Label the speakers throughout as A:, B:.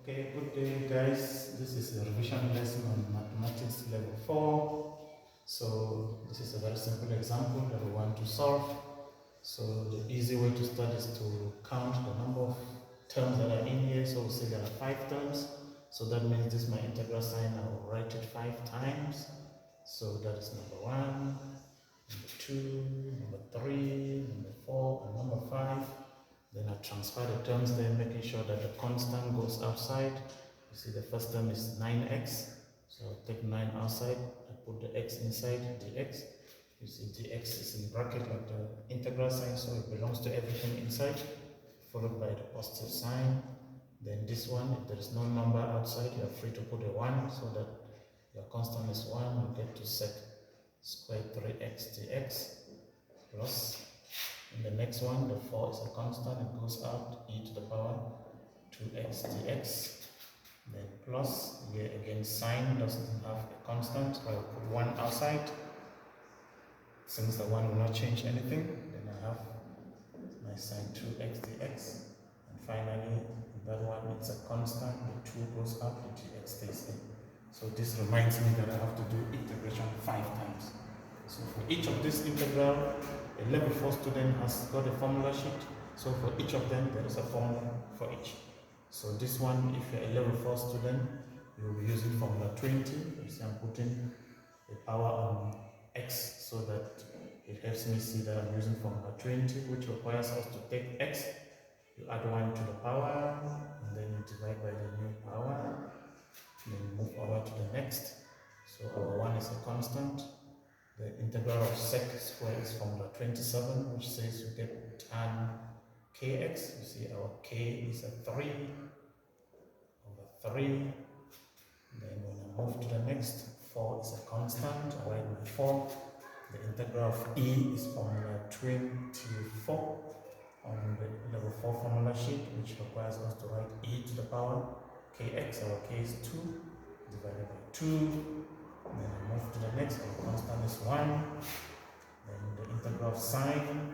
A: Okay, good day guys. This is a revision lesson on mathematics level 4. So this is a very simple example that we want to solve. So the easy way to start is to count the number of terms that are in here. So we say there are 5 terms. So that means this is my integral sign. I will write it 5 times. So that is number 1, number 2, number 3, number 4, and number 5. Then I transfer the terms there, making sure that the constant goes outside. You see the first term is 9x. So I'll take 9 outside, I put the x inside, dx. You see dx is in bracket like the integral sign, so it belongs to everything inside, followed by the positive sign. Then this one, if there is no number outside, you are free to put a 1, so that your constant is 1. You get to sec square 3x dx plus. In the next one, the 4 is a constant, it goes out, e to the power 2x dx. Then plus, here again, sign doesn't have a constant, so I'll put 1 outside. Since the 1 will not change anything, then I have my sign 2x dx. And finally, that one, it's a constant, the 2 goes out, the dx stays in. So this reminds me that I have to do integration 5 times. So for each of this integral, a level 4 student has got a formula sheet. So for each of them, there is a formula for each. So this one, if you're a level 4 student, you will be using formula 20. You see, I'm putting a power on x so that it helps me see that I'm using formula 20, which requires us to take x, you add 1 to the power, and then you divide by the new power, then move over to the next. So our 1 is a constant. The integral of sec square is formula 27, which says you get tan kx. You see our k is a 3 over 3. Then when I move to the next, 4 is a constant. I write my 4. The integral of e is formula 24 on the level 4 formula sheet, which requires us to write e to the power kx. Our k is 2 divided by 2. Then I move to the next, our constant is 1. Then the integral of sine,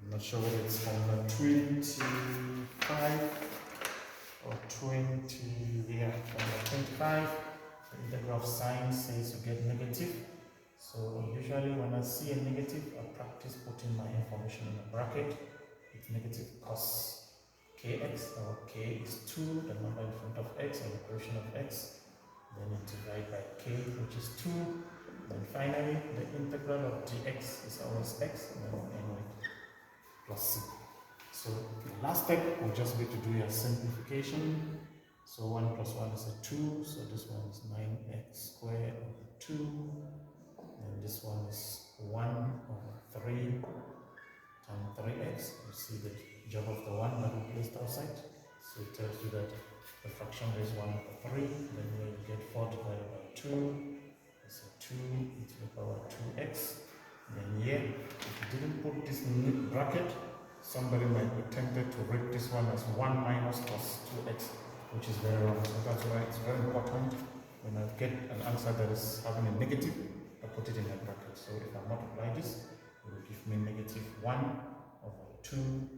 A: I'm not sure whether it's formula 25 or 20, yeah, formula 25. The integral of sine says you get negative. So usually when I see a negative, I practice putting my information in a bracket. It's negative cos kx. Our k is 2, the number in front of x, or the quotient of x. Then you divide by k, which is 2. Then finally, the integral of dx is always x, and then we'll end with plus c. So the last step will just be to do your simplification. So 1 plus 1 is a 2, so this one is 9x squared over 2. And this one is 1 over 3 times 3x. You see the job of the 1 that we placed outside. So it tells you that the fraction is 1 over 3, then here you get 4 divided by 2, it's a 2 e to the power 2x. Then here, if you didn't put this in bracket, somebody might be tempted to read this one as 1 minus plus 2x, which is very wrong. So that's why it's very important when I get an answer that is having a negative, I put it in a bracket. So if I multiply this, it will give me negative 1 over 2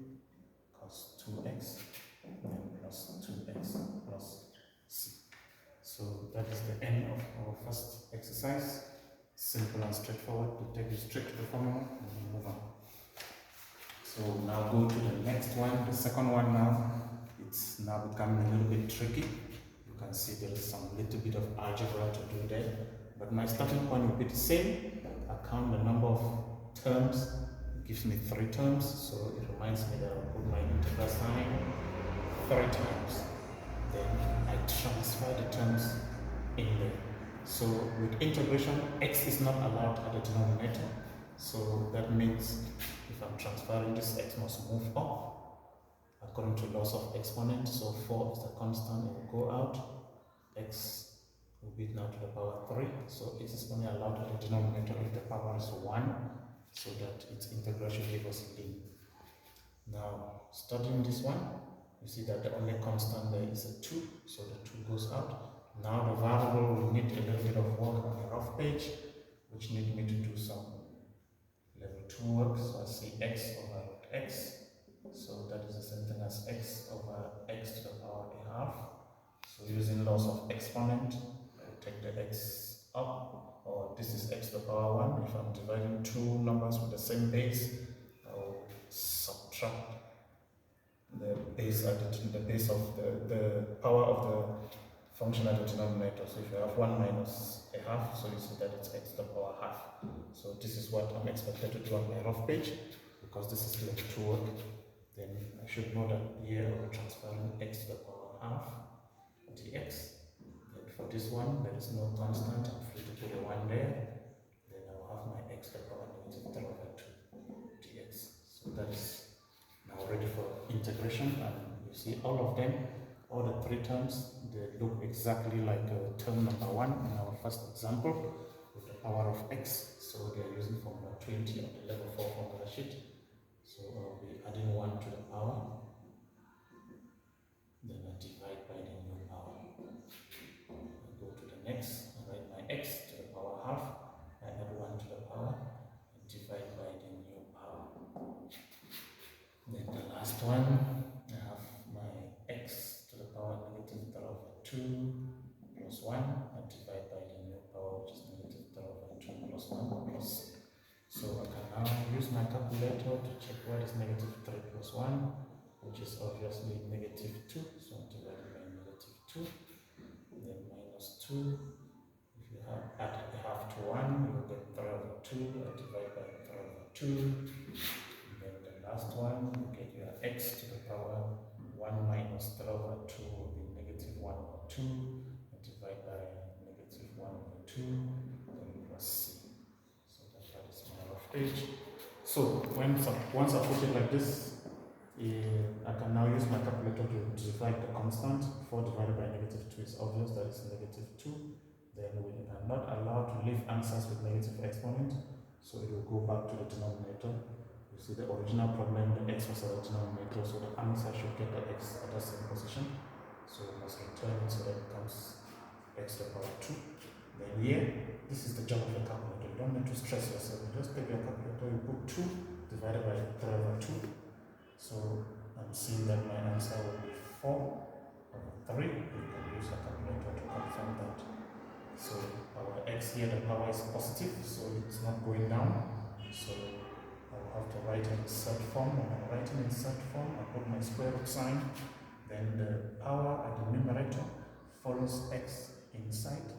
A: cos 2x. Then plus 2x plus c. So that is the end of our first exercise. Simple and straightforward to take you straight to the formula and we move on. So now go to the next one, the second one now. It's now becoming a little bit tricky. You can see there is some little bit of algebra to do there. But my starting point will be the same. I count the number of terms. It gives me 3 terms. So it reminds me that I'll put my integral sign 3 times. Then I transfer the terms in there. So with integration, x is not allowed at the denominator. So that means if I'm transferring this, x must move up according to laws of exponent. So 4 is the constant, it will go out. X will be now to the power 3. So it is only allowed at the denominator if the power is 1, so that its integral should give us ln. Now, studying this one, you see that the only constant there is a 2, so the 2 goes out. Now the variable will need a little bit of work on the rough page, which need me to do some level 2 work. So I see x over x, so that is the same thing as x over x to the power a half. using laws of exponent. I will take the x up, or this is x to the power 1. If I'm dividing two numbers with the same base, I will subtract the base of the power of the function at the denominator. So if you have 1 minus a half, so you see that it's x to the power half. So this is what I'm expected to do on my rough page, because this is level 2 work. Then I should know that here I'll be transferring x to the power half dx. Then for this one, there is no constant, I'm free to put a 1 there. Then I'll have my x to the power negative 3 over 2 dx. So that is now ready for integration, and you see all of them, all the three terms, they look exactly like term number 1 in our first example with the power of x. So they are using formula 20 on the level 4 formula sheet. So I'll be adding 1 to the power, then I divide by the new power. I go to the next, I write my x to the power half, I add 1 to the power, and divide by the new power. Then the last one, I have my x to the power negative 3 over 2 plus 1, and divide by the new power, which is negative 3 over 2 plus 1 plus. So I can now use my calculator to check what is negative 3 plus 1, which is obviously negative 2. So I'm dividing by negative 2, then minus 2. If you add a half to 1, you will get 3 over 2. I divide by 3 over 2. Then the last one, you get your x to the power 1 minus 3 over 2 will be negative 1 over 2. I divide by negative 1 over 2, then plus c. So that is my rough page. So once I put it like this, I can now use my calculator to divide the constant. 4 divided by negative 2 is obvious, that is negative 2. Then we are not allowed to leave answers with negative exponent, so it will go back to the denominator. You see the original problem, the x was at the denominator, so the answer should get the x at the same position. So we must return it so that it becomes x to the power 2. Then here, this is the job of the calculator. You don't need to stress yourself. You just take your calculator, you put 2 divided by 3 over 2. So I'm seeing that my answer will be 4 over 3. You can use a calculator to confirm that. So our x here, the power is positive, so it's not going down. So I'll have to write an insert form. When I'm writing insert form, I put my square root sign. Then the power at the numerator follows x inside,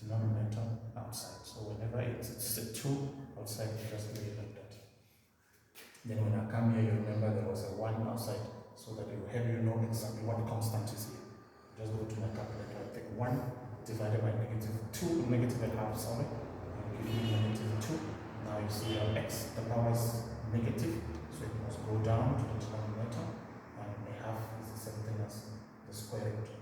A: denominator outside. So whenever it's a 2 outside, you just leave it like that. Then when I come here, you remember there was a 1 outside, so that it will help you know exactly what the constant is here. Just go to my calculator, I take 1 divided by negative 2, negative and half, sorry, and give you negative 2. Now you see your x, the power is negative, so it must go down to the denominator, and a half is the same thing as the square root.